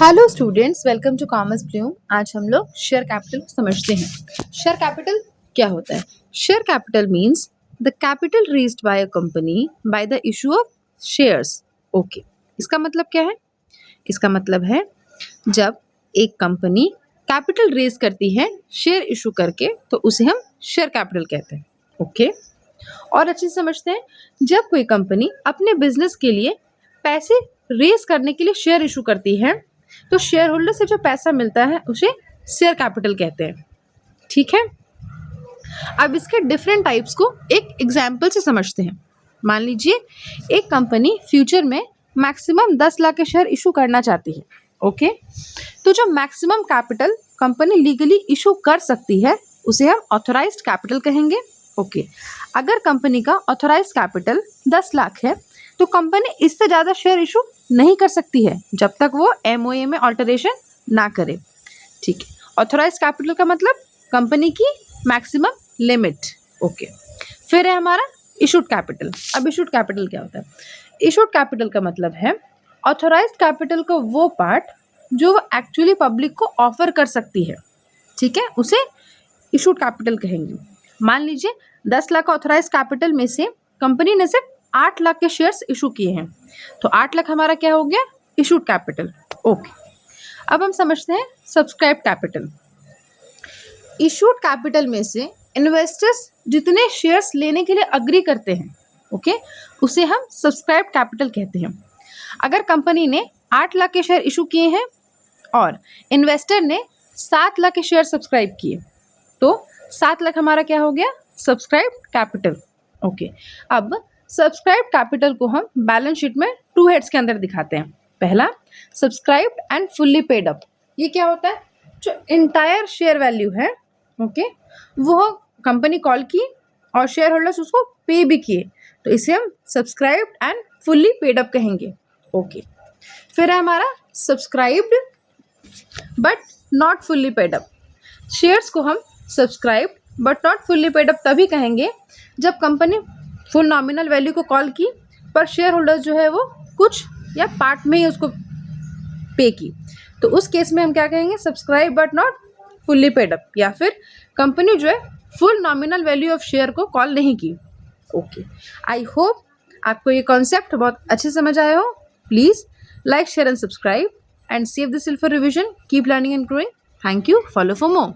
Hello students, welcome to Commerce Bloom. आज हम लोग शेयर कैपिटल को समझते हैं। शेयर कैपिटल क्या होता है? Share capital means the capital raised bye a company by the issue of shares. Okay, इसका मतलब क्या है? इसका मतलब है जब एक कंपनी कैपिटल रेज करती है शेयर इशू करके, तो उसे हम शेयर कैपिटल कहते हैं। ओके, और अच्छे से समझते हैं। जब कोई कंपनी अपने बिजनेस के लिए पैसे रेज करने के लिए शेयर इशू करती है, तो शेयर होल्डर से जो पैसा मिलता है उसे शेयर कैपिटल कहते हैं। ठीक है, अब इसके डिफरेंट टाइप्स को एक एग्जाम्पल से समझते हैं। मान लीजिए एक कंपनी फ्यूचर में मैक्सिमम 10 लाख के शेयर इशू करना चाहती है। ओके, तो जो maximum capital company legally issue कर सकती है उसे हम ऑथोराइज्ड कैपिटल कहेंगे। ओके, अगर कंपनी का ऑथोराइज्ड कैपिटल 10 लाख है तो कंपनी इससे ज़्यादा शेयर इशू नहीं कर सकती है जब तक वो एमओए में ऑल्टरेशन ना करे। ठीक है, ऑथोराइज्ड कैपिटल का मतलब कंपनी की मैक्सिमम लिमिट। ओके, फिर है हमारा इशूड कैपिटल। अब इशूड कैपिटल क्या होता है? इशूड कैपिटल का मतलब है ऑथोराइज्ड कैपिटल का वो पार्ट जो वो एक्चुअली पब्लिक को ऑफर कर सकती है। ठीक है, उसे इशूड कैपिटल कहेंगे। मान लीजिए 10 लाख ऑथोराइज कैपिटल में से कंपनी ने सिर्फ 8 लाख के शेयर्स इशू किए हैं, तो 8 लाख हमारा क्या हो गया? Issued capital. ओके, अब हम समझते हैं सब्सक्राइब कैपिटल। इशूड कैपिटल में से इन्वेस्टर्स जितने शेयर्स लेने के लिए अग्री करते हैं, ओके, उसे हम सब्सक्राइब कैपिटल कहते हैं। अगर कंपनी ने 8 लाख के शेयर इशू किए हैं और इन्वेस्टर ने 7 लाख के शेयर सब्सक्राइब किए, तो 7 लाख हमारा क्या हो गया? Subscribe capital. ओके, अब सब्सक्राइब कैपिटल को हम बैलेंस शीट में 2 हेड्स के अंदर दिखाते हैं। पहला subscribed and fully paid up. ये क्या होता है? जो इंटायर शेयर वैल्यू है, ओके, वो कंपनी कॉल की और शेयर होल्डर्स उसको पे भी किए, तो इसे हम subscribed and fully paid up कहेंगे। ओके, फिर है हमारा subscribed but not fully paid up. Shares को हम subscribed but not fully paid up तभी कहेंगे जब कंपनी फुल नॉमिनल वैल्यू को कॉल की पर शेयर होल्डर जो है वो कुछ या पार्ट में ही उसको पे की, तो उस केस में हम क्या कहेंगे? Subscribe but not fully paid up. या फिर कंपनी जो है full nominal value of share को कॉल नहीं की। ओके, आई होप आपको ये कॉन्सेप्ट बहुत अच्छे समझ आया हो। Please like, share and subscribe and save this file for revision. Keep learning and growing. Thank you. Follow for more.